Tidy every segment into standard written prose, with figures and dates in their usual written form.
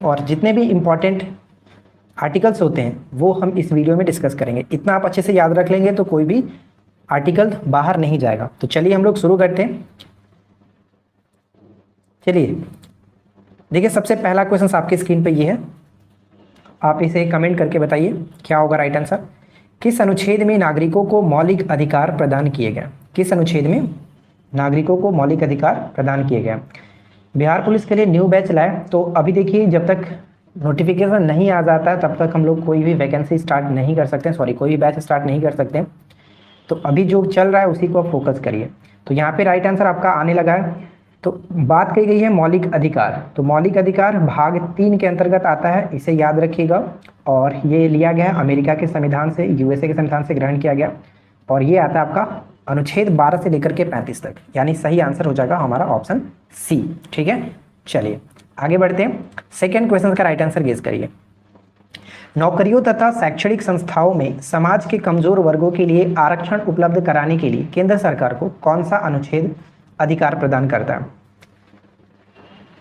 और जितने भी इम्पॉर्टेंट आर्टिकल्स होते हैं वो हम इस वीडियो में डिस्कस करेंगे। इतना आप अच्छे से याद रख लेंगे तो कोई भी आर्टिकल बाहर नहीं जाएगा। तो चलिए हम लोग शुरू करते हैं। चलिए देखिए, सबसे पहला क्वेश्चन आपकी स्क्रीन पे ये है, आप इसे कमेंट करके बताइए क्या होगा राइट आंसर। किस अनुच्छेद में नागरिकों को मौलिक अधिकार प्रदान किए गए? किस अनुच्छेद में नागरिकों को मौलिक अधिकार प्रदान किए गए? बिहार पुलिस के लिए न्यू बैच लाए, तो अभी देखिए जब तक नोटिफिकेशन नहीं आ जाता है तब तक हम लोग कोई भी वैकेंसी स्टार्ट नहीं कर सकते, कोई भी बैच स्टार्ट नहीं कर सकते। तो अभी जो चल रहा है उसी को आप फोकस करिए। तो यहाँ पे राइट आंसर आपका आने लगा है। तो बात कही गई है मौलिक अधिकार, तो मौलिक अधिकार भाग 3 के अंतर्गत आता है, इसे याद रखिएगा। और ये लिया गया है अमेरिका के संविधान से, यूएसए के संविधान से ग्रहण किया गया। और ये आता है आपका अनुच्छेद 12 से लेकर के 35 तक, यानी सही आंसर हो जाएगा हमारा ऑप्शन सी। ठीक है, चलिए आगे बढ़ते हैं। सेकेंड क्वेश्चन का राइट आंसर गेस करिए। नौकरियों तथा शैक्षणिक संस्थाओं में समाज के कमजोर वर्गों के लिए आरक्षण उपलब्ध कराने के लिए केंद्र सरकार को कौन सा अनुच्छेद अधिकार प्रदान करता है?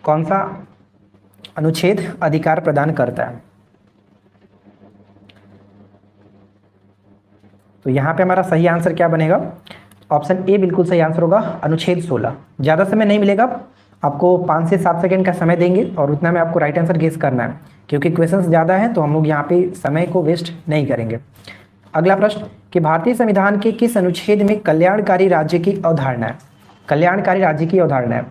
कौन सा अनुच्छेद अधिकार प्रदान करता है? तो यहाँ पे हमारा सही आंसर क्या बनेगा? ऑप्शन ए बिल्कुल सही आंसर होगा, अनुच्छेद 16। ज़्यादा समय नहीं मिलेगा आपको, 5 से 7 सेकंड का समय देंगे और उतना में आपको राइट आंसर गेस करना है, क्योंकि क्वेश्चंस ज़्यादा हैं तो हम लोग यहाँ पे समय को वेस्ट नहीं करेंगे। अगला प्रश्न कि भारतीय संविधान के किस अनुच्छेद में कल्याणकारी राज्य की अवधारणा है? कल्याणकारी राज्य की अवधारणा है,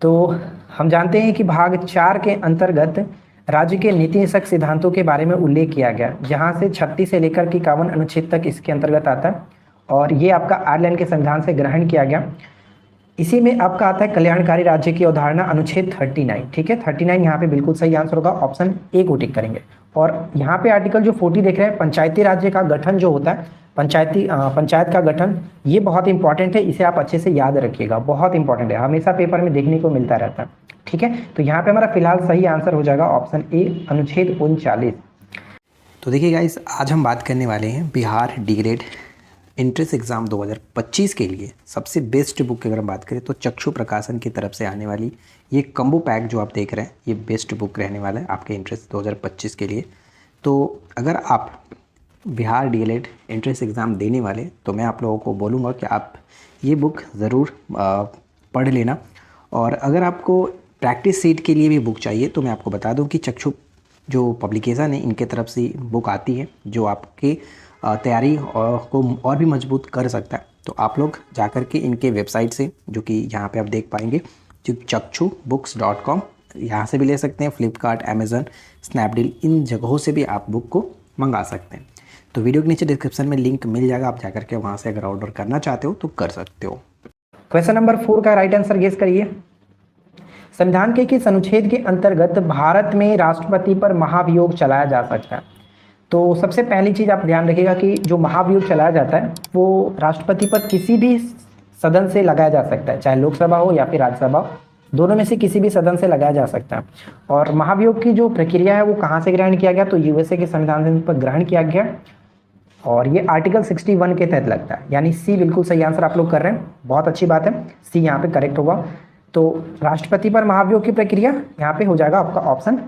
तो हम जानते हैं कि भाग 4 के अंतर्गत राज्य के नीतिनिषेधक सिद्धांतों के बारे में उल्लेख किया गया, जहां से 36 से लेकर के 51 अनुच्छेद तक इसके अंतर्गत आता है। और ये आपका आयरलैंड के संविधान से ग्रहण किया गया। इसी में आपका आता है कल्याणकारी राज्य की अवधारणा, अनुच्छेद 39। ठीक है, 39 यहाँ पे बिल्कुल सही आंसर होगा, ऑप्शन ए को टिक करेंगे। और यहाँ पे आर्टिकल जो 40 देख रहे हैं, पंचायती राज्य का गठन जो होता है, पंचायत का गठन, ये बहुत इंपॉर्टेंट है, इसे आप अच्छे से याद रखिएगा, बहुत इंपॉर्टेंट है, हमेशा पेपर में देखने को मिलता रहता है। ठीक है, तो यहाँ पे हमारा फिलहाल सही आंसर हो जाएगा ऑप्शन ए, अनुच्छेद 39। तो देखिए गाइस, आज हम बात करने वाले हैं बिहार डी.ग्रेड एंट्रेंस एग्ज़ाम 2025 के लिए सबसे बेस्ट बुक की अगर हम बात करें तो चक्षु प्रकाशन की तरफ से आने वाली ये कम्बो पैक जो आप देख रहे हैं, ये बेस्ट बुक रहने वाला है आपके एंट्रेंस 2025 के लिए। तो अगर आप बिहार डी.एल.एड एंट्रेंस एग्ज़ाम देने वाले, तो मैं आप लोगों को बोलूँगा कि आप ये बुक ज़रूर पढ़ लेना। और अगर आपको प्रैक्टिस सीट के लिए भी बुक चाहिए तो मैं आपको बता दूं कि चक्षु जो पब्लिकेशन है, इनके तरफ से बुक आती है जो आपके तैयारी को और भी मजबूत कर सकता है। तो आप लोग जाकर के इनके वेबसाइट से, जो कि यहाँ पे आप देख पाएंगे, जो chakshubooks.com, यहाँ से भी ले सकते हैं, फ्लिपकार्ट, अमेज़न, स्नैपडील, इन जगहों से भी आप बुक को मंगा सकते हैं। तो वीडियो के नीचे डिस्क्रिप्शन में लिंक मिल जाएगा, आप जाकर के वहाँ से अगर ऑर्डर करना चाहते हो तो कर सकते हो। क्वेश्चन नंबर 4 का राइट आंसर गेस करिए। संविधान के किस अनुच्छेद के अंतर्गत भारत में राष्ट्रपति पर महाभियोग चलाया जा सकता है? तो सबसे पहली चीज़ आप ध्यान रखिएगा कि जो महाभियोग चलाया जाता है वो राष्ट्रपति पर किसी भी सदन से लगाया जा सकता है, चाहे लोकसभा हो या फिर राज्यसभा हो, दोनों में से किसी भी सदन से लगाया जा सकता है। और महाभियोग की जो प्रक्रिया है वो कहाँ से ग्रहण किया गया? तो यूएसए के संविधान से पर ग्रहण किया गया, और ये आर्टिकल 61 के तहत लगता है, यानी सी बिल्कुल सही आंसर आप लोग कर रहे हैं, बहुत अच्छी बात है, सी यहाँ पे करेक्ट होगा। तो राष्ट्रपति पर महाभियोग की प्रक्रिया यहाँ पे हो जाएगा आपका ऑप्शन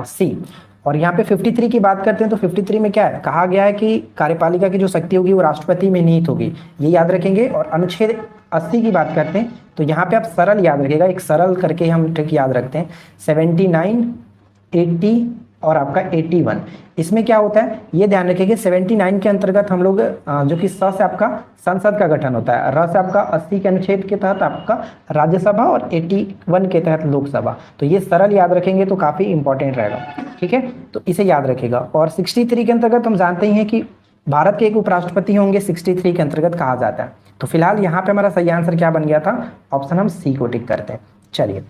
सी। और यहाँ पे 53 की बात करते हैं तो 53 में क्या है, कहा गया है कि कार्यपालिका की जो शक्ति होगी वो राष्ट्रपति में निहित होगी, ये याद रखेंगे। और अनुच्छेद 80 की बात करते हैं तो यहाँ पे आप सरल याद रखिएगा, एक सरल करके हम ट्रिक याद रखते हैं, 79, 80 और आपका 81। इसमें क्या होता है ये ध्यान रखिएगा, 79 के अंतर्गत हम लोग जो कि स से आपका संसद का गठन होता है, र से आपका 80 के अनुच्छेद के तहत आपका राज्यसभा और 81 के तहत लोकसभा। तो ये सरल याद रखेंगे तो काफ़ी इंपॉर्टेंट रहेगा। ठीक है, तो इसे याद रखिएगा। और 63 के अंतर्गत हम जानते ही हैं कि भारत के एक उपराष्ट्रपति होंगे, 63 के अंतर्गत कहा जाता है। तो फिलहाल यहाँ पे हमारा सही आंसर क्या बन गया था? ऑप्शन हम सी को टिक करते हैं। चलिए,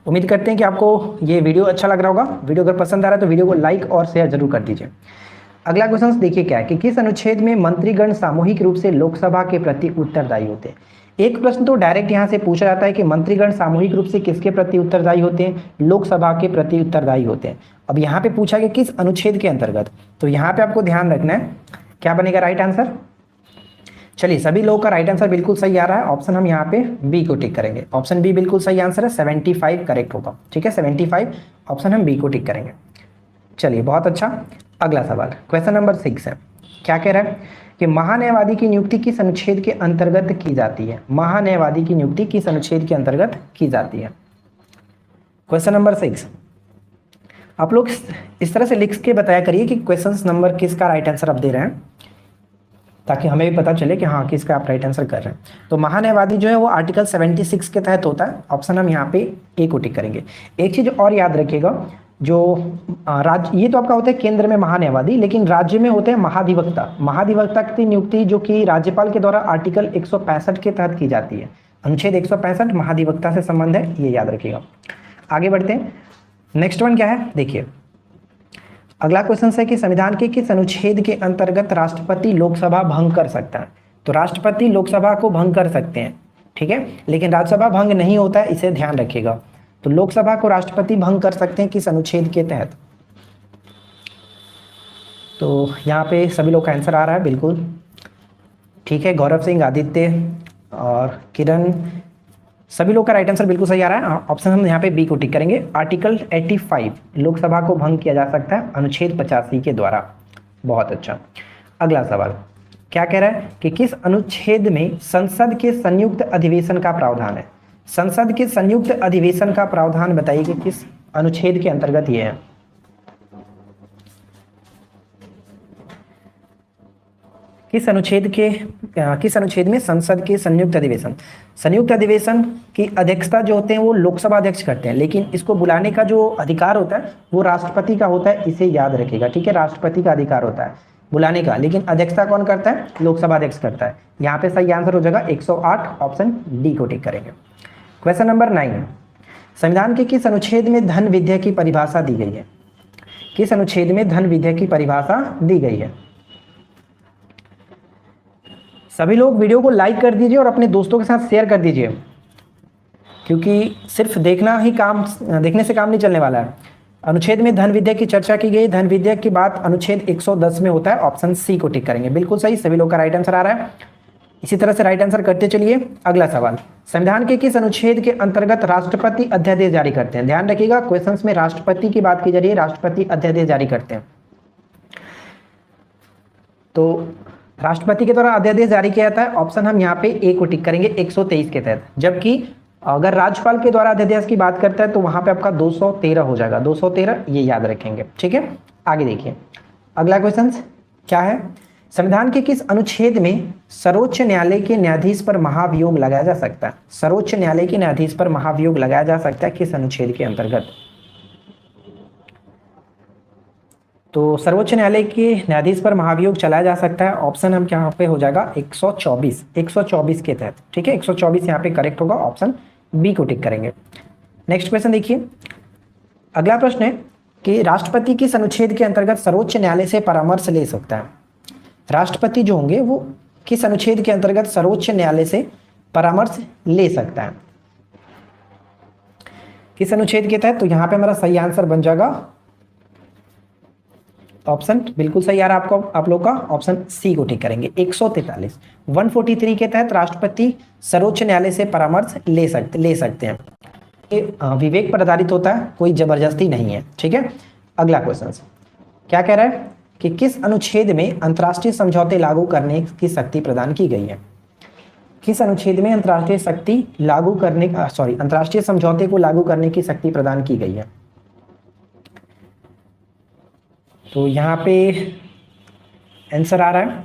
उम्मीद करते हैं कि आपको ये वीडियो अच्छा लग रहा होगा। वीडियो अगर पसंद आ रहा है तो वीडियो को लाइक और शेयर जरूर कर दीजिए। अगला क्वेश्चन देखिए क्या है कि किस अनुच्छेद में मंत्रीगण सामूहिक रूप से लोकसभा के प्रति उत्तरदायी होते हैं? एक प्रश्न तो डायरेक्ट यहाँ से पूछा जाता है कि मंत्रीगण सामूहिक रूप से किसके प्रति उत्तरदायी होते हैं? लोकसभा के प्रति उत्तरदायी होते हैं। अब यहाँ पे पूछा गया किस अनुच्छेद के अंतर्गत, तो यहाँ पे आपको ध्यान रखना है क्या बनेगा राइट आंसर। चलिए, सभी लोगों का राइट आंसर बिल्कुल सही आ रहा है। ऑप्शन हम यहाँ पे बी को टिक करेंगे। ऑप्शन बी बिल्कुल सही आंसर है, 75 करेक्ट होगा। ठीक है, 75 ऑप्शन हम बी को टिक करेंगे। चलिए, बहुत अच्छा। अगला सवाल क्वेश्चन नंबर 6 है। क्या कह रहा है कि महान्यायवादी की नियुक्ति किस अनुच्छेद के अंतर्गत की जाती है? महान्यायवादी की नियुक्ति किस अनुच्छेद के अंतर्गत की जाती है? क्वेश्चन नंबर 6 आप लोग इस तरह से लिख के बताया करिए कि क्वेश्चन नंबर किसका राइट आंसर आप दे रहे हैं, ताकि हमें भी पता चले कि हाँ किसका आप राइट आंसर कर रहे हैं। तो महान्यायवादी जो है वो आर्टिकल 76 के तहत होता है। ऑप्शन हम यहाँ पे ए को टिक करेंगे। एक चीज और याद रखिएगा, जो राज्य, ये तो आपका होता है केंद्र में महान्यायवादी, लेकिन राज्य में होते हैं महाधिवक्ता। महाधिवक्ता की नियुक्ति जो कि राज्यपाल के द्वारा आर्टिकल 165 के तहत की जाती है। अनुच्छेद 165 महाधिवक्ता से संबंध है, ये याद रखिएगा। आगे बढ़ते हैं। नेक्स्ट वन क्या है, देखिए अगला क्वेश्चन है कि संविधान के किस अनुच्छेद के अंतर्गत राष्ट्रपति लोकसभा भंग कर सकता है? तो राष्ट्रपति लोकसभा को भंग कर सकते हैं, ठीक है, लेकिन राज्यसभा भंग नहीं होता है, इसे ध्यान रखिएगा। तो लोकसभा को राष्ट्रपति भंग कर सकते हैं किस अनुच्छेद के तहत? तो यहाँ पे सभी लोग का आंसर आ रहा है बिल्कुल ठीक है। गौरव सिंह, आदित्य और किरण, सभी लोग का राइट आंसर बिल्कुल सही आ रहा है। ऑप्शन हम यहाँ पे बी को टिक करेंगे। आर्टिकल 85 लोकसभा को भंग किया जा सकता है अनुच्छेद 85 के द्वारा। बहुत अच्छा। अगला सवाल क्या कह रहा है कि किस अनुच्छेद में संसद के संयुक्त अधिवेशन का प्रावधान है? संसद के संयुक्त अधिवेशन का प्रावधान बताइए कि किस अनुच्छेद के अंतर्गत ये है? किस अनुच्छेद में संसद के संयुक्त अधिवेशन? संयुक्त अधिवेशन की अध्यक्षता जो होते हैं वो लोकसभा अध्यक्ष करते हैं, लेकिन इसको बुलाने का जो अधिकार होता है वो राष्ट्रपति का होता है, इसे याद रखिएगा। ठीक है, राष्ट्रपति का अधिकार होता है बुलाने का, लेकिन अध्यक्षता कौन करता है? लोकसभा अध्यक्ष करता है। यहाँ पे सही आंसर हो जाएगा 108, ऑप्शन डी को टिक करेंगे। क्वेश्चन नंबर 9 संविधान के किस अनुच्छेद में धन विधेय की परिभाषा दी गई है? किस अनुच्छेद में धन विधेय की परिभाषा दी गई है? सभी लोग वीडियो को लाइक कर दीजिए और अपने दोस्तों के साथ शेयर कर दीजिए, क्योंकि सिर्फ देखने से काम नहीं चलने वाला है। अनुच्छेद में धन विधेयक की चर्चा की गई। धन विधेयक की बात अनुच्छेद 110 में होता है। ऑप्शन सी को टिक करेंगे। बिल्कुल सही, सभी लोग का राइट आंसर आ रहा है। इसी तरह से राइट आंसर करते चलिए। अगला सवाल, संविधान के किस अनुच्छेद के अंतर्गत राष्ट्रपति अध्यादेश जारी करते हैं? ध्यान रखिएगा, क्वेश्चंस में राष्ट्रपति की बात की जा रही है। राष्ट्रपति अध्यादेश जारी करते हैं, तो राष्ट्रपति के द्वारा अध्यादेश जारी किया जाता है। ऑप्शन हम यहाँ पे ए को टिक करेंगे 123 के तहत। जबकि अगर राज्यपाल के द्वारा अध्यादेश की बात करता है तो वहां पे आपका 213 हो जाएगा। 213 ये याद रखेंगे। ठीक है, आगे देखिए अगला क्वेश्चन क्या है। संविधान के किस अनुच्छेद में सर्वोच्च न्यायालय के न्यायाधीश पर महाभियोग लगाया जा सकता है? सर्वोच्च न्यायालय के न्यायाधीश पर महाभियोग लगाया जा सकता है किस अनुच्छेद के अंतर्गत? तो सर्वोच्च न्यायालय के न्यायाधीश पर महाभियोग चलाया जा सकता है। ऑप्शन हम यहाँ पे हो जाएगा 124 के तहत। ठीक है, 124 यहाँ पे करेक्ट होगा। ऑप्शन बी को टिक करेंगे। नेक्स्ट क्वेश्चन देखिए। अगला प्रश्न है कि राष्ट्रपति किस अनुच्छेद के अंतर्गत सर्वोच्च न्यायालय से परामर्श ले सकता है? राष्ट्रपति जो होंगे वो किस अनुच्छेद के अंतर्गत सर्वोच्च न्यायालय से परामर्श ले सकता है? किस अनुच्छेद के तहत? तो यहाँ पे हमारा सही आंसर बन जाएगा ऑप्शन बिल्कुल सही आ रहा है आपको, आप लोग का ऑप्शन सी को टिक करेंगे। 143 के तहत राष्ट्रपति सर्वोच्च न्यायालय से परामर्श ले सकते हैं। ये विवेक पर आधारित होता है, कोई जबरदस्ती नहीं है। ठीक है, अगला क्वेश्चन क्या कह रहा है कि किस अनुच्छेद में अंतर्राष्ट्रीय समझौते लागू करने की शक्ति प्रदान की गई है? किस अनुच्छेद में अंतर्राष्ट्रीय समझौते को लागू करने की शक्ति प्रदान की गई है? तो यहाँ पे आंसर आ रहा है,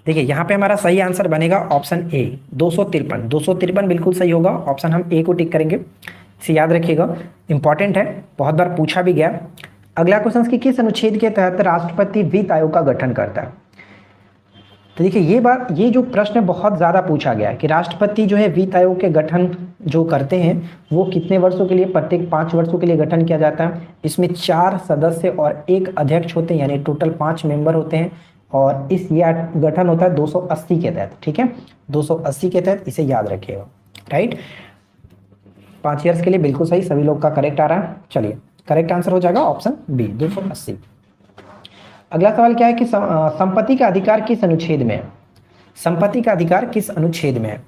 देखिए यहाँ पे हमारा सही आंसर बनेगा ऑप्शन ए 253 बिल्कुल सही होगा। ऑप्शन हम ए को टिक करेंगे, इसे याद रखिएगा, इंपॉर्टेंट है, बहुत बार पूछा भी गया। अगला क्वेश्चन कि किस अनुच्छेद के तहत राष्ट्रपति वित्त आयोग का गठन करता है? तो देखिए ये जो प्रश्न बहुत ज़्यादा पूछा गया है कि राष्ट्रपति जो है वित्त आयोग के गठन जो करते हैं वो कितने वर्षों के लिए? प्रत्येक 5 वर्षों के लिए गठन किया जाता है। इसमें 4 सदस्य और 1 अध्यक्ष होते हैं, यानी टोटल 5 मेंबर होते हैं। और ये गठन होता है 280 के तहत। ठीक है, 280 के तहत, इसे याद रखिएगा। राइट, 5 ईयर्स के लिए बिल्कुल सही, सभी लोग का करेक्ट आ रहा है। चलिए, करेक्ट आंसर हो जाएगा ऑप्शन बी 280। अगला सवाल क्या है कि संपत्ति का अधिकार किस अनुच्छेद में है? संपत्ति का अधिकार किस अनुच्छेद में है?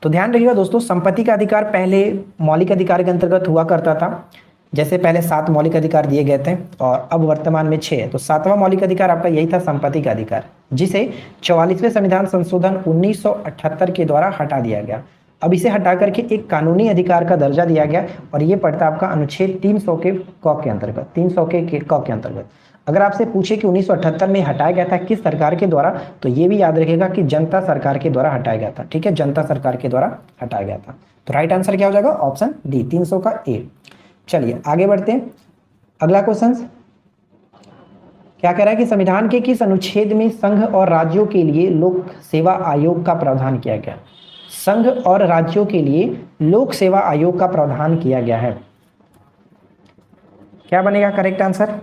तो ध्यान रखिएगा दोस्तों, संपत्ति का अधिकार पहले मौलिक अधिकार के अंतर्गत हुआ करता था। जैसे पहले 7 मौलिक अधिकार दिए गए थे और अब वर्तमान में 6 है। तो 7वां मौलिक अधिकार आपका यही था, संपत्ति का अधिकार, जिसे 44वें संविधान संशोधन 1978 के द्वारा हटा दिया गया। अब इसे हटा करके एक कानूनी अधिकार का दर्जा दिया गया और ये पड़ता है आपका अनुच्छेद 300 के क के अंतर्गत, 300 के क के अंतर्गत। अगर आपसे पूछे कि 1978 में हटाया गया था किस सरकार के द्वारा, तो ये भी याद रखिएगा कि जनता सरकार के द्वारा हटाया गया था। ठीक है, जनता सरकार के द्वारा हटाया गया था। तो राइट आंसर क्या हो जाएगा? ऑप्शन डी, 300 का ए। चलिए आगे बढ़ते हैं। अगला क्वेश्चन क्या कह रहा है कि संविधान के किस अनुच्छेद में संघ और राज्यों के लिए लोक सेवा आयोग का प्रावधान किया गया? संघ और राज्यों के लिए लोक सेवा आयोग का प्रावधान किया गया है। क्या बनेगा करेक्ट आंसर?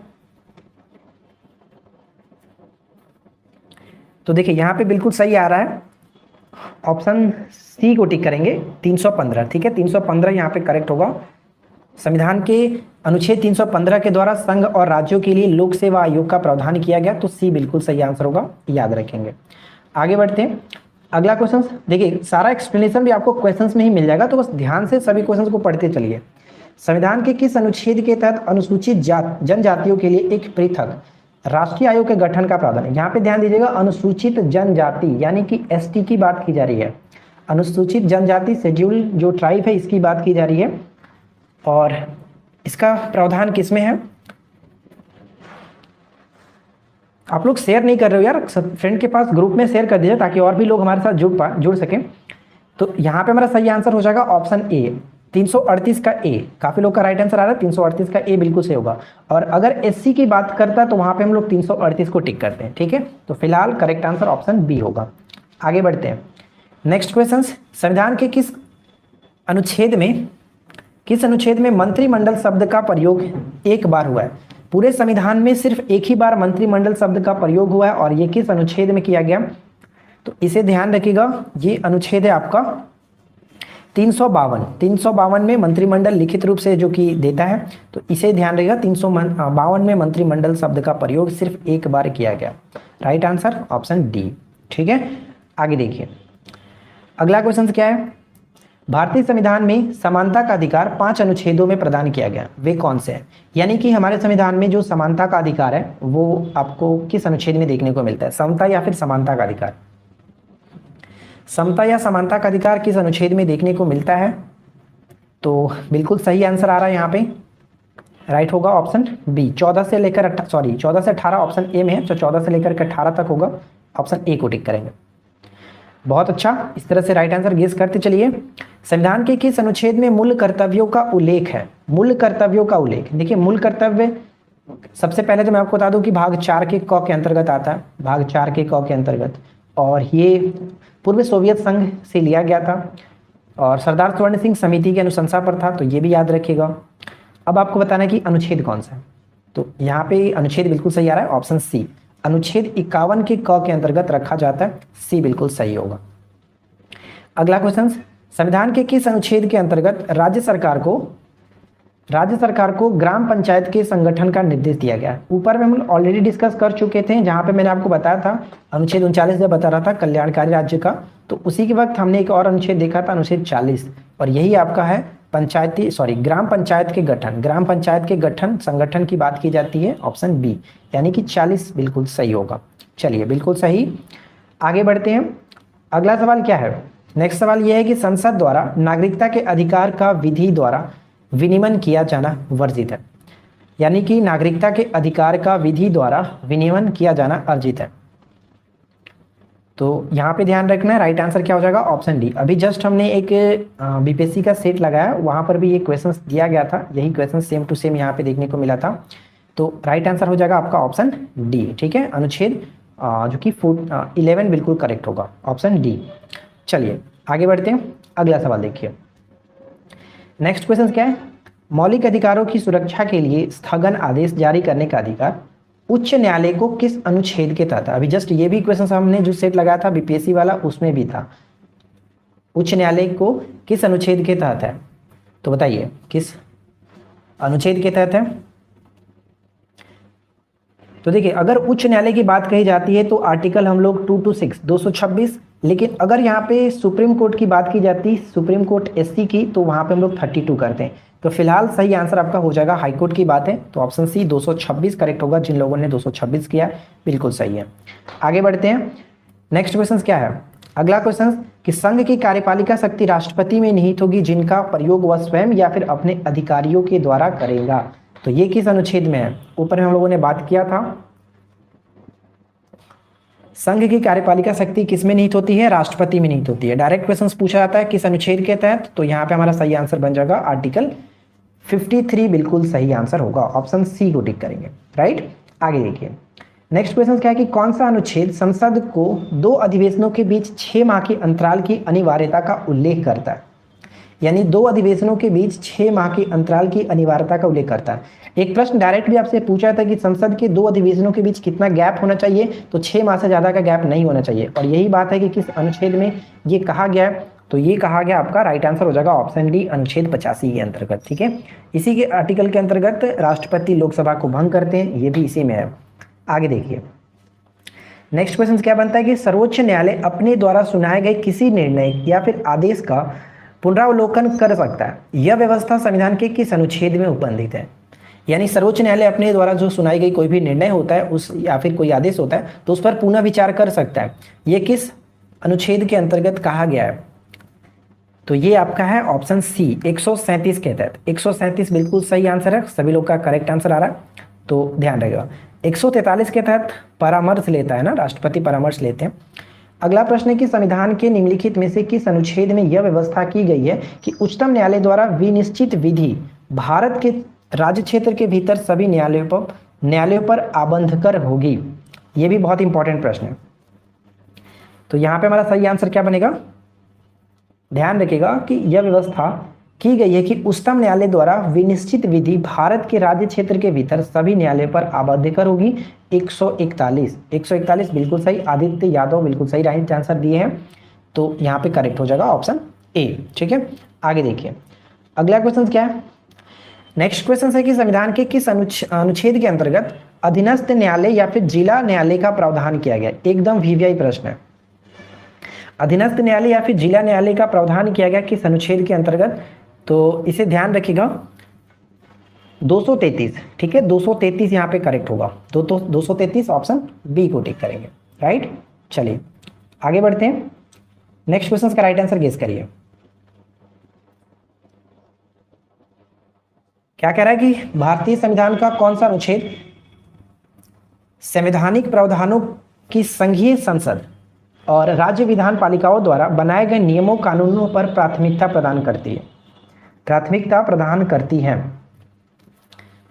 तो देखिए यहाँ पे बिल्कुल सही आ रहा है, ऑप्शन सी को टिक करेंगे, 315। ठीक है, 315 यहाँ पे करेक्ट होगा। संविधान के अनुच्छेद 315 के द्वारा संघ और राज्यों के लिए लोक सेवा आयोग का प्रावधान किया गया, तो सी बिल्कुल सही आंसर होगा, याद रखेंगे। आगे बढ़ते हैं। अगला क्वेश्चन देखिए, सारा एक्सप्लेनेशन भी आपको क्वेश्चंस में ही मिल जाएगा, तो बस ध्यान से सभी क्वेश्चंस को पढ़ते चलिए। संविधान के किस अनुच्छेद के तहत अनुसूचित जनजातियों के लिए एक पृथक राष्ट्रीय आयोग के गठन का प्रावधान है? यहाँ पे ध्यान दीजिएगा, अनुसूचित जनजाति यानी कि एसटी की बात की जा रही है। अनुसूचित जनजाति शेड्यूल जो ट्राइब है इसकी बात की जा रही है, और इसका प्रावधान किसमें है? आप लोग शेयर नहीं कर रहे हो यार, फ्रेंड के पास ग्रुप में शेयर कर दीजिए ताकि और भी लोग हमारे साथ जुड़ सकें। तो यहाँ पे हमारा सही आंसर हो जाएगा ऑप्शन ए, 338 का ए। काफी लोग का राइट आंसर आ रहा है, 338 का ए बिल्कुल सही होगा। और अगर एससी की बात करता तो वहां पे हम लोग 338 को टिक करते हैं। ठीक है, तो फिलहाल करेक्ट आंसर ऑप्शन बी होगा। आगे बढ़ते हैं। नेक्स्ट क्वेश्चन, संविधान के किस अनुच्छेद में मंत्रिमंडल शब्द का प्रयोग एक बार हुआ है? पूरे संविधान में सिर्फ एक ही बार मंत्रिमंडल शब्द का प्रयोग हुआ है, और ये किस अनुच्छेद में किया गया? तो इसे ध्यान रखिएगा, ये अनुच्छेद है आपका 352 में मंत्रिमंडल लिखित रूप से जो कि देता है, तो इसे ध्यान रखिएगा, 352 में मंत्रिमंडल शब्द का प्रयोग सिर्फ एक बार किया गया। Right answer option D. ठीक है, आगे देखिए। अगला क्वेश्चन क्या है? भारतीय संविधान में समानता का अधिकार 5 अनुच्छेदों में प्रदान किया गया, वे कौन से हैं? यानी कि हमारे संविधान में जो समानता का अधिकार है वो आपको किस अनुच्छेद में देखने को मिलता है? समता या फिर समानता का अधिकार? समता या समानता का अधिकार किस अनुच्छेद में देखने को मिलता है? तो बिल्कुल सही आंसर आ रहा है यहाँ पे, राइट होगा ऑप्शन बी, 14 से 18 ऑप्शन ए में है, तो 14 से लेकर के 18 तक होगा, ऑप्शन ए को टिक करेंगे। बहुत अच्छा, इस तरह से राइट आंसर गेस करते चलिए। संविधान के किस अनुच्छेद में मूल कर्तव्यों का उल्लेख है? मूल कर्तव्यों का उल्लेख, देखिए मूल कर्तव्य सबसे पहले तो मैं आपको बता दूं कि भाग 4 के क के अंतर्गत आता है, भाग 4 के क के अंतर्गत, और ये पूर्व सोवियत संघ से लिया गया था और सरदार स्वर्ण सिंह समिति की अनुशंसा पर था, तो ये भी याद रखिएगा। अब आपको बताना है कि अनुच्छेद कौन सा है, तो यहाँ पे अनुच्छेद बिल्कुल सही आ रहा है, ऑप्शन सी, अनुच्छेद 51 के क के अंतर्गत रखा जाता है, सी बिल्कुल सही होगा। अगला क्वेश्चन, संविधान के किस अनुच्छेद के अंतर्गत राज्य सरकार को ग्राम पंचायत के संगठन का निर्देश दिया गया? ऊपर में हम ऑलरेडी डिस्कस कर चुके थे, जहां पे मैंने आपको बताया था अनुच्छेद 39 जब बता रहा था कल्याणकारी राज्य का, तो उसी के वक्त हमने एक और अनुच्छेद देखा था, अनुच्छेद 40, और यही आपका है ग्राम पंचायत के गठन। ग्राम पंचायत के गठन संगठन की बात की जाती है, ऑप्शन बी, यानी कि 40 बिल्कुल सही होगा। चलिए बिल्कुल सही, आगे बढ़ते हैं। अगला सवाल क्या है? नेक्स्ट सवाल यह है कि संसद द्वारा नागरिकता के अधिकार का विधि द्वारा विनियमन किया जाना वर्जित है, यानी कि नागरिकता के अधिकार का विधि द्वारा विनियमन किया जाना अर्जित है। तो यहाँ पे ध्यान रखना है, राइट आंसर क्या हो जाएगा? Option D. अभी जस्ट हमने एक बीपीएससी का सेट लगाया, वहाँ पर भी ये क्वेश्चन दिया गया था, यही क्वेश्चन सेम टू सेम यहाँ पे देखने को मिला था, तो राइट आंसर हो जाएगा आपका ऑप्शन डी। ठीक है, अनुच्छेद जो कि 11 बिल्कुल करेक्ट होगा, ऑप्शन डी। चलिए आगे बढ़ते हैं। अगला सवाल देखिए, नेक्स्ट क्वेश्चन क्या है? मौलिक अधिकारों की सुरक्षा के लिए स्थगन आदेश जारी करने का अधिकार उच्च न्यायालय को किस अनुच्छेद के तहत? अभी जस्ट ये भी क्वेश्चन हमने जो सेट लगाया था बीपीएससी वाला, उसमें भी था, उच्च न्यायालय को किस अनुच्छेद के तहत है? तो बताइए किस अनुच्छेद के तहत है? तो देखिए अगर उच्च न्यायालय की बात कही जाती है तो आर्टिकल हम लोग 226 226, लेकिन अगर यहाँ पे सुप्रीम कोर्ट की बात की जाती, सुप्रीम कोर्ट एससी की, तो वहाँ पे हम लोग 32 करते हैं। तो फिलहाल सही आंसर आपका हो जाएगा, हाई कोर्ट की बात है तो ऑप्शन सी 226 करेक्ट होगा। जिन लोगों ने 226 किया बिल्कुल सही है। आगे बढ़ते हैं, नेक्स्ट क्वेश्चन क्या है, अगला क्वेश्चन कि संघ की कार्यपालिका शक्ति राष्ट्रपति में निहित होगी जिनका प्रयोग वह स्वयं या फिर अपने अधिकारियों के द्वारा करेगा। तो ये किस अनुच्छेद में है, ऊपर हम लोगों ने बात किया था। संघ की कार्यपालिका शक्ति किस में निहित होती है, राष्ट्रपति में निहित होती है। डायरेक्ट क्वेश्चन पूछा जाता है किस अनुच्छेद के तहत, तो यहाँ पे हमारा सही आंसर बन जाएगा आर्टिकल 53 बिल्कुल सही आंसर होगा, ऑप्शन सी को टिक करेंगे, राइट। आगे देखिए नेक्स्ट क्वेश्चन क्या है कि कौन सा अनुच्छेद संसद को 2 अधिवेशनों के बीच 6 माह के अंतराल की अनिवार्यता का उल्लेख करता है। यानी 2 अधिवेशनों के बीच 6 माह के अंतराल की अनिवार्यता का उल्लेख करता है। एक प्रश्न डायरेक्ट भी आपसे पूछा था कि संसद के 2 अधिवेशनों के बीच कितना गैप होना चाहिए, तो 6 माह से ज़्यादा का गैप नहीं होना चाहिए। और यही बात है कि किस अनुच्छेद में ये कहा गया है, तो ये कहा गया आपका राइट आंसर हो जाएगा ऑप्शन डी, अनुच्छेद 85 के अंतर्गत, ठीक है। इसी के आर्टिकल के अंतर्गत राष्ट्रपति लोकसभा को भंग करते हैं, ये भी इसी में है। आगे देखिए नेक्स्ट क्वेश्चन क्या बनता है कि सर्वोच्च न्यायालय अपने द्वारा सुनाए गए किसी निर्णय या फिर आदेश का पुनरावलोकन कर सकता है। यह व्यवस्था संविधान के किस अनुच्छेद में उपबंधित है। यानी सर्वोच्च न्यायालय अपने द्वारा जो सुनाई गई कोई भी निर्णय होता है उस या फिर कोई आदेश होता है तो उस पर पुनः विचार कर सकता है। ये किस अनुच्छेद के अंतर्गत कहा गया है, तो ये आपका है ऑप्शन सी 137 के तहत। 137 बिल्कुल सही आंसर है, सभी लोग का करेक्ट आंसर आ रहा है, तो ध्यान रखिएगा। 143 के तहत परामर्श लेता है ना, राष्ट्रपति परामर्श लेते हैं। अगला प्रश्न है कि संविधान के निम्नलिखित में से किस अनुच्छेद में यह व्यवस्था की गई है कि उच्चतम न्यायालय द्वारा विनिश्चित विधि भारत के राज्य क्षेत्र के भीतर सभी न्यायालयों पर आबंधकर होगी। यह भी बहुत इंपॉर्टेंट प्रश्न है। तो यहाँ पे हमारा सही आंसर क्या बनेगा, ध्यान रखिएगा कि यह व्यवस्था की गई है कि उच्चतम न्यायालय द्वारा विनिश्चित विधि भारत के राज्य क्षेत्र के भीतर सभी न्यायालयों पर आबद्धकर होगी। 141 बिल्कुल सही, आदित्य यादव बिल्कुल सही राइट आंसर दिए हैं, तो यहाँ पे करेक्ट हो जाएगा ऑप्शन ए, ठीक है। आगे देखिए अगला क्वेश्चन क्या है, नेक्स्ट क्वेश्चन है कि संविधान के किस अनुच्छेद के अंतर्गत अधीनस्थ न्यायालय या फिर जिला न्यायालय का प्रावधान किया गया। एकदम वीवीआई प्रश्न है। अधीनस्थ न्यायालय या फिर जिला न्यायालय का प्रावधान किया गया किस अनुच्छेद के अंतर्गत, तो इसे ध्यान रखिएगा 233, ठीक है। 233 यहाँ पे करेक्ट होगा, 233 ऑप्शन बी को टिक करेंगे, राइट। चलिए आगे बढ़ते हैं, नेक्स्ट क्वेश्चन का राइट आंसर गेस करिए। क्या कह रहा है कि भारतीय संविधान का कौन सा अनुच्छेद संवैधानिक प्रावधानों की संघीय संसद और राज्य विधान पालिकाओं द्वारा बनाए गए नियमों कानूनों पर प्राथमिकता प्रदान करती है।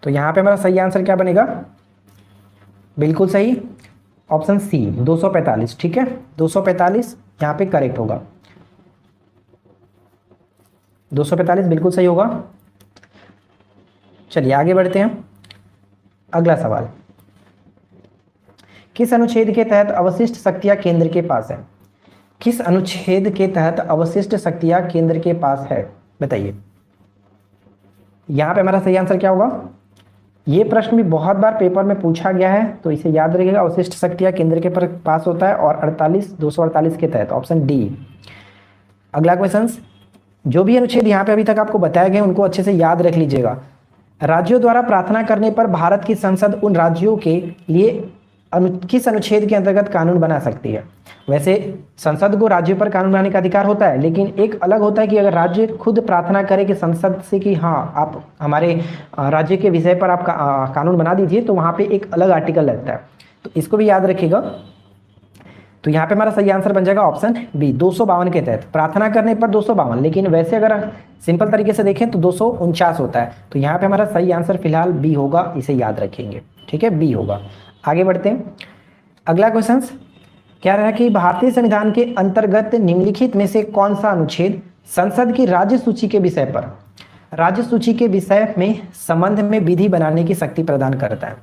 तो यहाँ पे हमारा सही आंसर क्या बनेगा, बिल्कुल सही ऑप्शन सी 245, ठीक है। 245 यहाँ पे करेक्ट होगा, 245 बिल्कुल सही होगा। चलिए आगे बढ़ते हैं, अगला सवाल, किस अनुच्छेद के तहत अवशिष्ट शक्तियां केंद्र के पास है। किस अनुच्छेद के तहत अवशिष्ट शक्तियां केंद्र के पास है, बताइए। यहां पे हमारा सही आंसर क्या होगा, ये प्रश्न भी बहुत बार पेपर में पूछा गया है, तो इसे याद रखिएगा। अवशिष्ट शक्तियां केंद्र के पास होता है और 248 के तहत, ऑप्शन डी। अगला क्वेश्चन, जो भी अनुच्छेद यहाँ पे अभी तक आपको बताए गए उनको अच्छे से याद रख लीजिएगा। राज्यों द्वारा प्रार्थना करने पर भारत की संसद उन राज्यों के लिए किस अनुच्छेद के अंतर्गत कानून बना सकती है। वैसे संसद को राज्यों पर कानून बनाने का अधिकार होता है, लेकिन एक अलग होता है कि अगर राज्य खुद प्रार्थना करे कि संसद से कि हाँ आप हमारे राज्य के विषय पर आप कानून बना दीजिए, तो वहाँ पे एक अलग आर्टिकल लगता है, तो इसको भी याद रखिएगा। तो यहाँ पे हमारा सही आंसर बन जाएगा ऑप्शन बी 252 के तहत, प्रार्थना करने पर 252, लेकिन वैसे अगर सिंपल तरीके से देखें तो 249 होता है। तो यहाँ पे हमारा सही आंसर फिलहाल बी होगा, इसे याद रखेंगे, ठीक है, बी होगा। आगे बढ़ते हैं, अगला क्वेश्चन क्या रहा कि भारतीय संविधान के अंतर्गत निम्नलिखित में से कौन सा अनुच्छेद संसद की राज्य सूची के विषय में संबंध में विधि बनाने की शक्ति प्रदान करता है।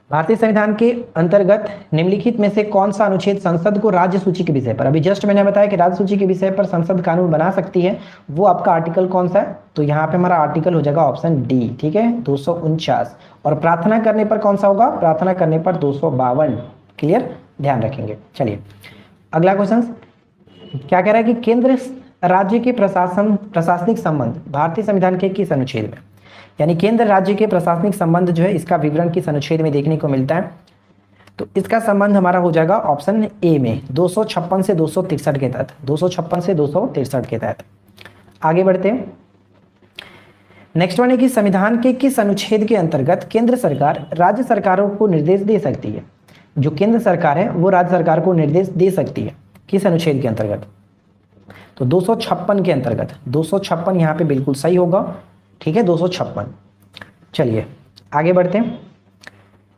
भारतीय संविधान के अंतर्गत निम्नलिखित में से कौन सा अनुच्छेद संसद को राज्य सूची के विषय पर, अभी जस्ट मैंने बताया कि राज्य सूची के विषय पर संसद कानून बना सकती है, वो आपका आर्टिकल कौन सा है, तो यहाँ पे हमारा आर्टिकल हो जाएगा ऑप्शन डी, ठीक है 249। और प्रार्थना करने पर कौन सा होगा, प्रार्थना करने पर 252। क्लियर, ध्यान रखेंगे। चलिए अगला क्वेश्चन क्या कह रहा है कि केंद्र राज्य के प्रशासनिक संबंध भारतीय संविधान के किस अनुच्छेद में, यानी केंद्र राज्य के प्रशासनिक संबंध जो है इसका विवरण किस अनुच्छेद में देखने को मिलता है, तो इसका संबंध हमारा हो जाएगा ऑप्शन ए में 256 से 263 के तहत, 256 से 263 के तहत। आगे बढ़ते हैं। नेक्स्ट वन है कि संविधान के किस अनुच्छेद के अंतर्गत केंद्र सरकार राज्य सरकारों को निर्देश दे सकती है, जो केंद्र सरकार है वो राज्य सरकार को निर्देश दे सकती है, किस अनुच्छेद के अंतर्गत, तो 256 के अंतर्गत। 256 यहाँ पे बिल्कुल सही होगा, ठीक है 256। चलिए आगे बढ़ते हैं।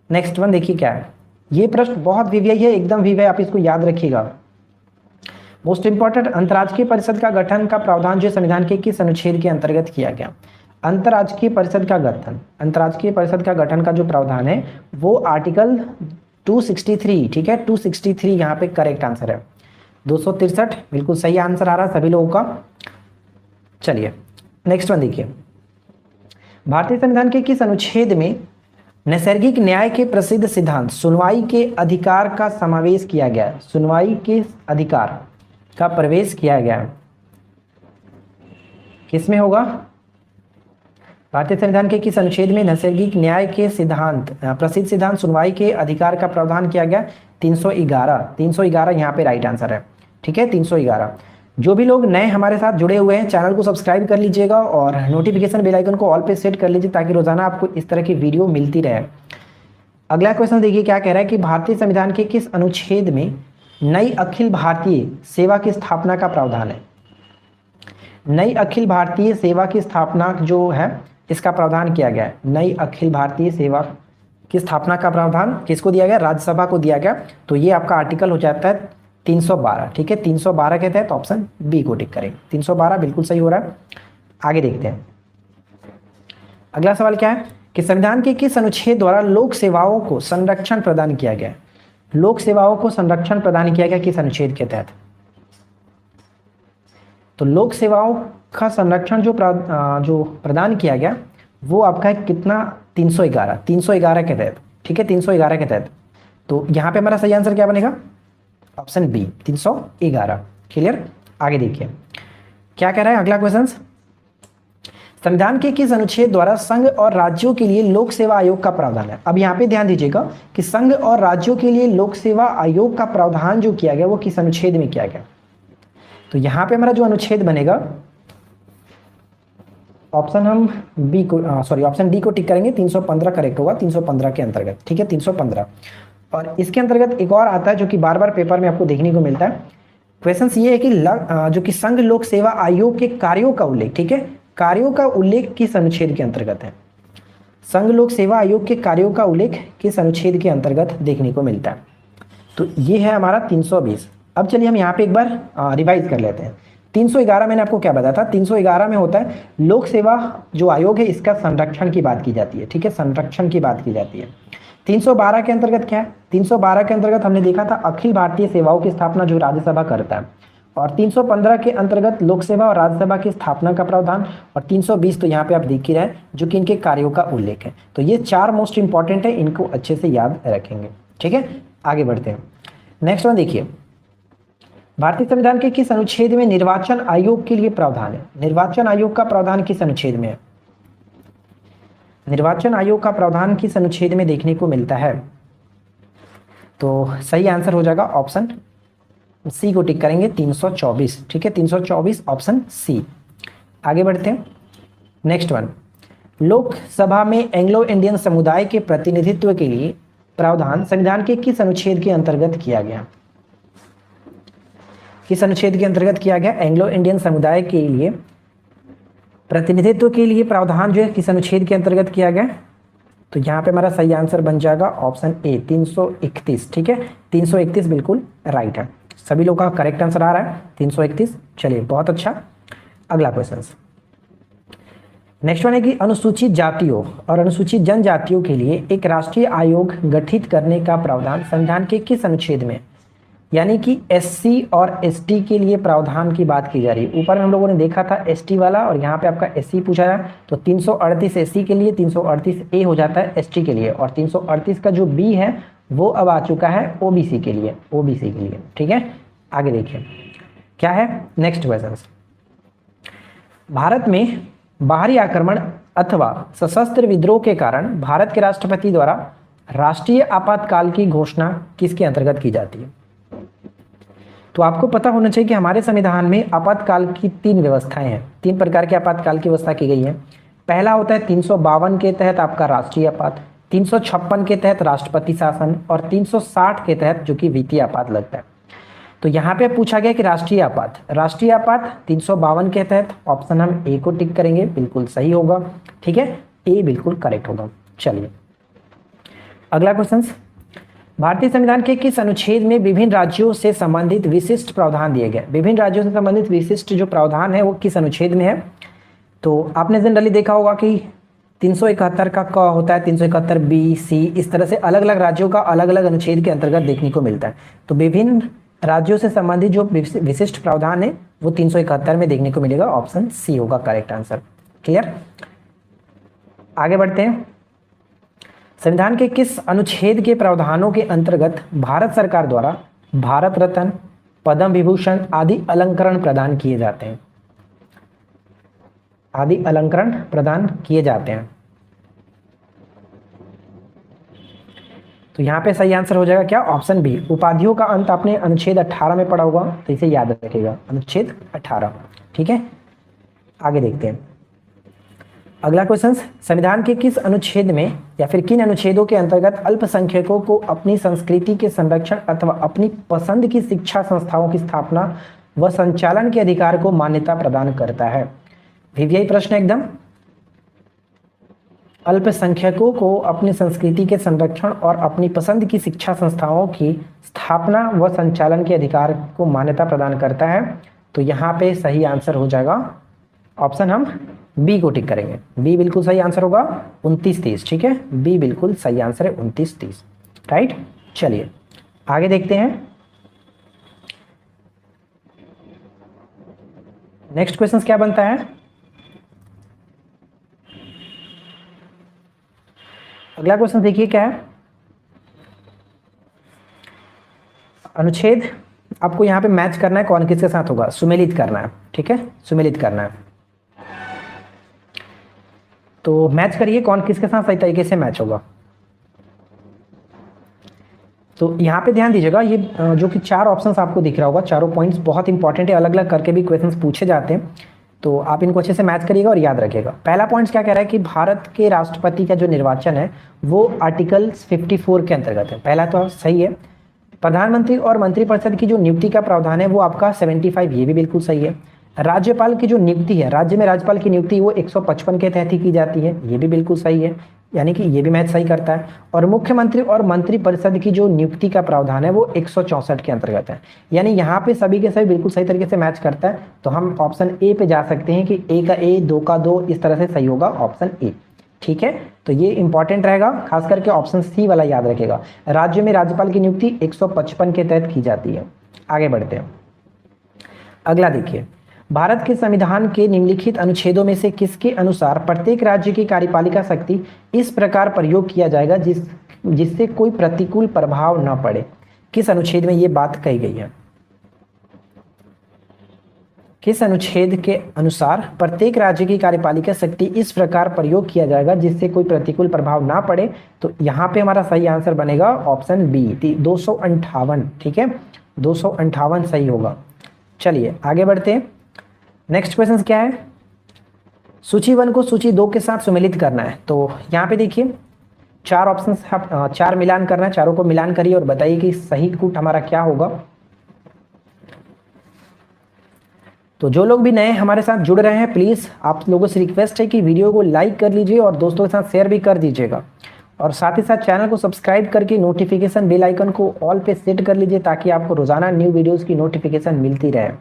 नेक्स्ट वन देखिए क्या है, ये प्रश्न बहुत विव्यय है, एकदम विव्यय, आप इसको याद रखिएगा। मोस्ट इंपॉर्टेंट, अंतर्राज्यीय परिषद का गठन का प्रावधान जो संविधान के किस अनुच्छेद के अंतर्गत किया गया, अंतर्राज्यीय परिषद का गठन, अंतर्राज्यीय परिषद का गठन का जो प्रावधान है वो आर्टिकल 263, ठीक है 263 यहाँ पे करेक्ट आंसर है। 263 बिल्कुल सही आंसर आ रहा है सभी लोगों का। चलिए नेक्स्ट वन देखिए, भारतीय संविधान के किस अनुच्छेद में नैसर्गिक न्याय के प्रसिद्ध सिद्धांत सुनवाई के अधिकार का समावेश किया गया है, सुनवाई के अधिकार का प्रवेश किया गया है, किसमें होगा, भारतीय संविधान के किस अनुच्छेद में नैसर्गिक न्याय के सिद्धांत प्रसिद्ध सिद्धांत सुनवाई के अधिकार का प्रावधान किया गया, 311। 311 यहाँ पे राइट आंसर है, ठीक है 311। जो भी लोग नए हमारे साथ जुड़े हुए हैं चैनल को सब्सक्राइब कर लीजिएगा और नोटिफिकेशन बेल आइकन को ऑल पे सेट कर लीजिए ताकि रोजाना आपको इस तरह की वीडियो मिलती रहे। अगला क्वेश्चन देखिए क्या कह रहा है कि भारतीय संविधान के किस अनुच्छेद में नई अखिल भारतीय सेवा की स्थापना का प्रावधान है, नई अखिल भारतीय सेवा की स्थापना जो है इसका प्रावधान किया गया है। नई अखिल भारतीय सेवा की स्थापना का प्रावधान किसको दिया गया, राज्यसभा को दिया गया, तो ये आपका आर्टिकल हो जाता है 312, ठीक है 312 के तहत ऑप्शन बी को टिक करें। 312 बिल्कुल सही हो रहा है। आगे देखते हैं अगला सवाल क्या है कि संविधान के किस अनुच्छेद द्वारा लोक सेवाओं को संरक्षण प्रदान किया गया, लोक सेवाओं को संरक्षण प्रदान किया गया किस अनुच्छेद के तहत, तो लोक सेवाओं का संरक्षण जो प्रदान किया गया वो आपका है कितना, 311, 311 के तहत, ठीक है 311 के तहत। तो यहाँ पे हमारा सही आंसर क्या बनेगा, ऑप्शन बी 311। क्लियर, आगे देखिए क्या कह रहा है अगला क्वेश्चन, संविधान के किस अनुच्छेद द्वारा संघ और राज्यों के लिए लोक सेवा आयोग का प्रावधान है। अब यहाँ पे ध्यान दीजिएगा कि संघ और राज्यों के लिए लोक सेवा आयोग का प्रावधान जो किया गया वो किस अनुच्छेद में किया गया, तो यहाँ पे हमारा जो अनुच्छेद बनेगा ऑप्शन हम बी को ऑप्शन डी को टिक करेंगे, 315 करेक्ट होगा, 315 के अंतर्गत, ठीक है 315। और इसके अंतर्गत एक और आता है जो कि बार बार पेपर में आपको देखने को मिलता है। क्वेश्चन ये है कि जो कि संघ लोक सेवा आयोग के कार्यों का उल्लेख, ठीक है कार्यों का उल्लेख किस अनुच्छेद के अंतर्गत है, संघ लोक सेवा आयोग के कार्यों का उल्लेख किस अनुच्छेद के अंतर्गत देखने को मिलता है, तो ये है हमारा 320। अब चलिए हम यहाँ पे एक बार रिवाइज कर लेते हैं। 311 मैंने आपको क्या बताया था, 311 में होता है लोक सेवा जो आयोग है इसका संरक्षण की बात की जाती है, ठीक है संरक्षण की बात की जाती है। 312 के अंतर्गत क्या है, 312 के अंतर्गत हमने देखा था अखिल भारतीय सेवाओं की स्थापना जो राज्यसभा करता है, और 315 के अंतर्गत लोक सेवा और राज्यसभा की स्थापना का प्रावधान, और 320 तो यहाँ पे आप देख ही रहे हैं जो कि इनके कार्यों का उल्लेख है। तो ये चार मोस्ट इंपॉर्टेंट है, इनको अच्छे से याद रखेंगे, ठीक है। आगे बढ़ते हैं, नेक्स्ट वन देखिए, भारतीय संविधान के किस अनुच्छेद में निर्वाचन आयोग के लिए प्रावधान है, निर्वाचन आयोग का प्रावधान किस अनुच्छेद में है, निर्वाचन आयोग का प्रावधान किस अनुच्छेद में देखने को मिलता है, तो सही आंसर हो जाएगा ऑप्शन सी को टिक करेंगे 324, ठीक है 324 ऑप्शन सी। आगे बढ़ते हैं, नेक्स्ट वन, लोकसभा में एंग्लो इंडियन समुदाय के प्रतिनिधित्व के लिए प्रावधान संविधान के किस अनुच्छेद के अंतर्गत किया गया, किस अनुच्छेद के अंतर्गत किया गया, एंग्लो इंडियन समुदाय के लिए प्रतिनिधित्व के लिए प्रावधान जो है किस अनुच्छेद के अंतर्गत किया गया, तो यहाँ पे हमारा सही आंसर बन जाएगा ऑप्शन ए 331, ठीक है 331 बिल्कुल राइट है, सभी लोग का करेक्ट आंसर आ रहा है 331। चलिए बहुत अच्छा। अगला क्वेश्चन, नेक्स्ट वन है कि अनुसूचित जातियों और अनुसूचित जनजातियों के लिए एक राष्ट्रीय आयोग गठित करने का प्रावधान संविधान के किस अनुच्छेद में, यानी कि एससी और एसटी के लिए प्रावधान की बात की जा रही है। ऊपर में हम लोगों ने देखा था एसटी वाला और यहाँ पे आपका एससी पूछा है, तो 338 एससी के लिए, 338 ए हो जाता है एसटी के लिए, और 338 का जो बी है वो अब आ चुका है ओबीसी के लिए, ओबीसी के लिए। ठीक है, आगे देखिए क्या है नेक्स्ट क्वेश्चन। भारत में बाहरी आक्रमण अथवा सशस्त्र विद्रोह के कारण भारत के राष्ट्रपति द्वारा राष्ट्रीय आपातकाल की घोषणा किसके अंतर्गत की जाती है। तो आपको पता होना चाहिए कि हमारे संविधान में आपातकाल की 3 व्यवस्थाएं हैं, 3 प्रकार के आपातकाल की व्यवस्था की गई है। पहला होता है 352 के तहत आपका राष्ट्रीय आपात, 356 के तहत राष्ट्रपति शासन और 360 के तहत जो कि वित्तीय आपात लगता है। तो यहाँ पे पूछा गया कि राष्ट्रीय आपात 352 के तहत, ऑप्शन हम ए को टिक करेंगे, बिल्कुल सही होगा। ठीक है, ए बिल्कुल करेक्ट होगा। चलिए अगला क्वेश्चन, भारतीय संविधान के किस अनुच्छेद में विभिन्न राज्यों से संबंधित विशिष्ट प्रावधान दिए गए। विभिन्न राज्यों से संबंधित विशिष्ट जो प्रावधान है वो किस अनुच्छेद में है। तो आपने जनरली देखा होगा कि 371 का क होता है, 371 बी सी, इस तरह से अलग अलग राज्यों का अलग अलग अनुच्छेद के अंतर्गत देखने को मिलता है। तो विभिन्न राज्यों से संबंधित जो विशिष्ट प्रावधान है वो 371 में देखने को मिलेगा, ऑप्शन सी होगा करेक्ट आंसर। क्लियर, आगे बढ़ते हैं। संविधान के किस अनुच्छेद के प्रावधानों के अंतर्गत भारत सरकार द्वारा भारत रत्न, पद्म विभूषण आदि अलंकरण प्रदान किए जाते हैं, आदि अलंकरण प्रदान किए जाते हैं। तो यहाँ पे सही आंसर हो जाएगा क्या, ऑप्शन बी। उपाधियों का अंत आपने अनुच्छेद 18 में पढ़ा होगा, तो इसे याद रखिएगा, अनुच्छेद 18। ठीक है, आगे देखते हैं अगला क्वेश्चन। संविधान के किस अनुच्छेद में या फिर किन अनुच्छेदों के अंतर्गत अल्पसंख्यकों को अपनी संस्कृति के संरक्षण अथवा अपनी पसंद की शिक्षा संस्थाओं की स्थापना व संचालन के अधिकार को मान्यता प्रदान करता है। यही प्रश्न एकदम, अल्पसंख्यकों को अपनी संस्कृति के संरक्षण और अपनी पसंद की शिक्षा संस्थाओं की स्थापना व संचालन के अधिकार को मान्यता प्रदान करता है। तो यहाँ पे सही आंसर हो जाएगा, ऑप्शन हम बी को टिक करेंगे, बी बिल्कुल सही आंसर होगा 29-30। ठीक है, बी बिल्कुल सही आंसर है 29-30, राइट। चलिए आगे देखते हैं नेक्स्ट क्वेश्चन क्या बनता है। अगला क्वेश्चन देखिए क्या है। अनुच्छेद आपको यहाँ पे मैच करना है, कौन किसके साथ होगा, सुमेलित करना है। ठीक है, सुमेलित करना है, तो मैच करिए कौन किसके साथ सही तरीके से मैच होगा। तो यहाँ पे ध्यान दीजिएगा, ये जो कि 4 ऑप्शंस आपको दिख रहा होगा, चारों पॉइंट्स बहुत इंपॉर्टेंट है, अलग अलग करके भी क्वेश्चंस पूछे जाते हैं, तो आप इनको अच्छे से मैच करिएगा और याद रखिएगा। पहला पॉइंट क्या कह रहा है कि भारत के राष्ट्रपति का जो निर्वाचन है वो आर्टिकल 54 के अंतर्गत है, पहला तो सही है। प्रधानमंत्री और मंत्रिपरिषद की जो नियुक्ति का प्रावधान है वो आपका 75, ये भी बिल्कुल सही है। राज्यपाल की जो नियुक्ति है, राज्य में राज्यपाल की नियुक्ति वो 155 के तहत ही की जाती है, ये भी बिल्कुल सही है, यानी कि ये भी मैच सही करता है। और मुख्यमंत्री और मंत्रिपरिषद की जो नियुक्ति का प्रावधान है वो 164 के अंतर्गत है, यानी यहाँ पे सभी के सभी बिल्कुल सही तरीके से मैच करता है। तो हम ऑप्शन ए पे जा सकते हैं कि ए का ए, 2 का 2, इस तरह से सही होगा ऑप्शन ए। ठीक है, तो ये इंपॉर्टेंट रहेगा, खास करके ऑप्शन सी वाला याद रखेगा। राज्य में राज्यपाल की नियुक्ति 155 के तहत की जाती है। आगे बढ़ते हैं, अगला देखिए। भारत के संविधान के निम्नलिखित अनुच्छेदों में से किसके अनुसार प्रत्येक राज्य की कार्यपालिका शक्ति इस प्रकार प्रयोग किया जाएगा जिससे कोई प्रतिकूल प्रभाव न पड़े। किस अनुच्छेद में ये बात कही गई है, किस अनुच्छेद के अनुसार प्रत्येक राज्य की कार्यपालिका शक्ति इस प्रकार प्रयोग किया जाएगा जिससे कोई प्रतिकूल प्रभाव ना पड़े। तो यहाँ पे हमारा सही आंसर बनेगा ऑप्शन बी, 258। ठीक है, 258 सही होगा। चलिए आगे बढ़ते हैं, नेक्स्ट क्वेश्चन क्या है। सूची 1 को सूची 2 के साथ सुमेलित करना है। तो यहाँ पे देखिए 4 ऑप्शन, 4 मिलान करना है, चारों को मिलान करिए और बताइए कि सही कूट हमारा क्या होगा। तो जो लोग भी नए हमारे साथ जुड़ रहे हैं, प्लीज़ आप लोगों से रिक्वेस्ट है कि वीडियो को लाइक कर लीजिए और दोस्तों के साथ शेयर भी कर दीजिएगा, और साथ ही साथ चैनल को सब्सक्राइब करके नोटिफिकेशन बेल आइकन को ऑल पे सेट कर लीजिए ताकि आपको रोजाना न्यू वीडियोस की नोटिफिकेशन मिलती रहे।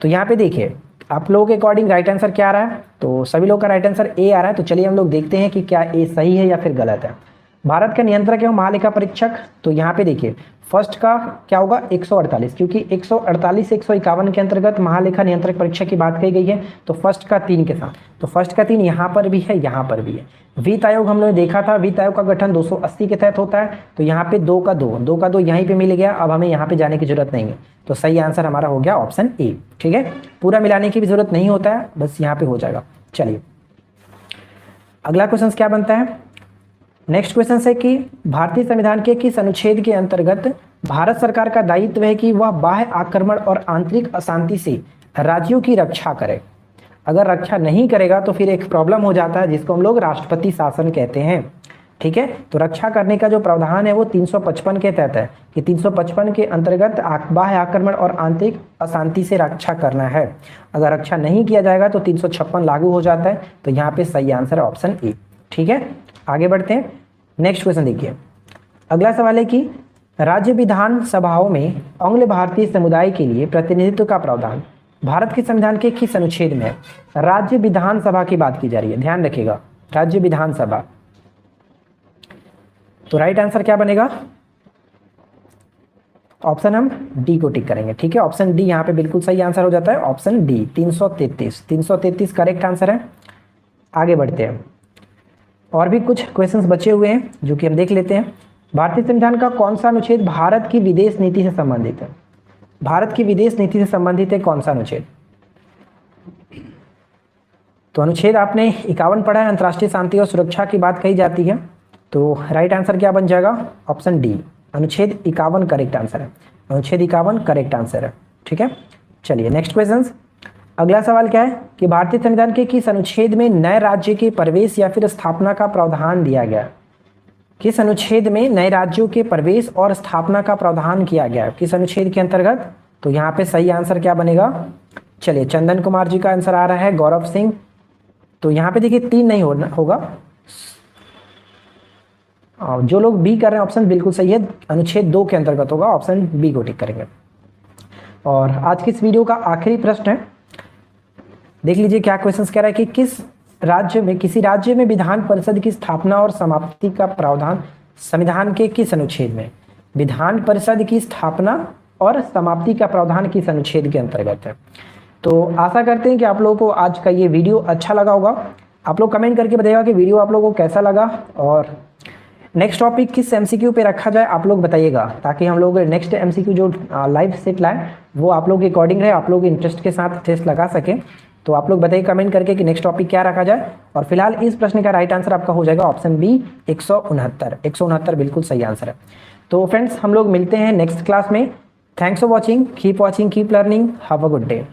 तो यहाँ पे देखिए आप लोगों के अकॉर्डिंग राइट आंसर क्या आ रहा है? तो सभी लोग का राइट आंसर ए आ रहा है। तो चलिए हम लोग देखते हैं कि क्या ए सही है या फिर गलत है। भारत का नियंत्रक एवं महालेखा परीक्षक, तो यहाँ पे देखिए फर्स्ट का क्या होगा 148, क्योंकि 148 से 151 के अंतर्गत महालेखा नियंत्रक परीक्षा की बात कही गई है। तो फर्स्ट का 3 के साथ, तो फर्स्ट का 3 यहाँ पर भी है, यहाँ पर भी है। वित्त आयोग हम लोगों ने देखा था, वित्त आयोग का गठन 280 के तहत होता है। तो यहाँ पे 2 का 2 यहीं पे मिल गया। अब हमें यहाँ पे जाने की जरूरत नहीं है। तो सही आंसर हमारा हो गया ऑप्शन ए। ठीक है, पूरा मिलाने की भी जरूरत नहीं होता है, बस यहाँ पे हो जाएगा। चलिए अगला क्वेश्चन क्या बनता है? नेक्स्ट क्वेश्चन है कि भारतीय संविधान के किस अनुच्छेद के अंतर्गत भारत सरकार का दायित्व है कि वह बाह्य आक्रमण और आंतरिक अशांति से राज्यों की रक्षा करे। अगर रक्षा नहीं करेगा तो फिर एक प्रॉब्लम हो जाता है, जिसको हम लोग राष्ट्रपति शासन कहते हैं। ठीक है, तो रक्षा करने का जो प्रावधान है वो 355 के तहत है कि 355 के अंतर्गत बाह्य आक्रमण और आंतरिक अशांति से रक्षा करना है। अगर रक्षा नहीं किया जाएगा तो 356 लागू हो जाता है। तो यहाँ पे सही आंसर है ऑप्शन ए। ठीक है, आगे बढ़ते हैं। नेक्स्ट क्वेश्चन देखिए, अगला सवाल है कि राज्य विधान सभाओं में आंग्ल भारतीय समुदाय के लिए प्रतिनिधित्व का प्रावधान भारत के संविधान के किस अनुच्छेद में है? राज्य विधानसभा की बात की जा रही है, ध्यान रखिएगा, राज्य विधानसभा। तो राइट आंसर क्या बनेगा? ऑप्शन हम डी को टिक करेंगे। ठीक है, ऑप्शन डी यहाँ पे बिल्कुल सही आंसर हो जाता है, ऑप्शन डी 333 करेक्ट आंसर है। आगे बढ़ते हैं, और भी कुछ क्वेश्चंस बचे हुए हैं जो कि हम देख लेते हैं। भारतीय संविधान का कौन सा अनुच्छेद भारत की विदेश नीति से संबंधित है? भारत की विदेश नीति से संबंधित है कौन सा अनुच्छेद? तो अनुच्छेद आपने 51 पढ़ा है, अंतर्राष्ट्रीय शांति और सुरक्षा की बात कही जाती है। तो राइट आंसर क्या बन जाएगा? ऑप्शन डी, अनुच्छेद 51 करेक्ट आंसर है। अनुच्छेद 51 करेक्ट आंसर है। ठीक है, चलिए नेक्स्ट क्वेश्चन। अगला सवाल क्या है कि भारतीय संविधान के किस अनुच्छेद में नए राज्य के प्रवेश या फिर स्थापना का प्रावधान दिया गया? किस अनुच्छेद में नए राज्यों के प्रवेश और स्थापना का प्रावधान किया गया, किस अनुच्छेद के अंतर्गत? तो यहाँ पे सही आंसर क्या बनेगा? चलिए चंदन कुमार जी का आंसर आ रहा है, गौरव सिंह। तो यहाँ पे देखिए 3 नहीं होगा, जो लोग बी कर रहे हैं ऑप्शन बिल्कुल सही है, अनुच्छेद 2 के अंतर्गत होगा, ऑप्शन बी को टिक करेंगे। और आज की इस वीडियो का आखिरी प्रश्न है, देख लीजिए क्या क्वेश्चन कह रहा है कि किसी राज्य में विधान परिषद की स्थापना और समाप्ति का प्रावधान संविधान के किस अनुच्छेद में? विधान परिषद की स्थापना और समाप्ति का प्रावधान किस अनुच्छेद के अंतर्गत है? तो आशा करते हैं कि आप लोगों को आज का ये वीडियो अच्छा लगा होगा। आप लोग कमेंट करके बताइएगा कि वीडियो आप लोगों को कैसा लगा, और नेक्स्ट टॉपिक किस एमसीक्यू पे रखा जाए आप लोग बताइएगा, ताकि हम लोग नेक्स्ट एमसीक्यू जो लाइव सेट लाएं वो आप लोग के अकॉर्डिंग रहे, आप लोग इंटरेस्ट के साथ टेस्ट लगा सकें। तो आप लोग बताइए कमेंट करके कि नेक्स्ट टॉपिक क्या रखा जाए। और फिलहाल इस प्रश्न का राइट आंसर आपका हो जाएगा ऑप्शन बी 169 बिल्कुल सही आंसर है। तो फ्रेंड्स हम लोग मिलते हैं नेक्स्ट क्लास में। Thanks for watching, keep learning, have a good day.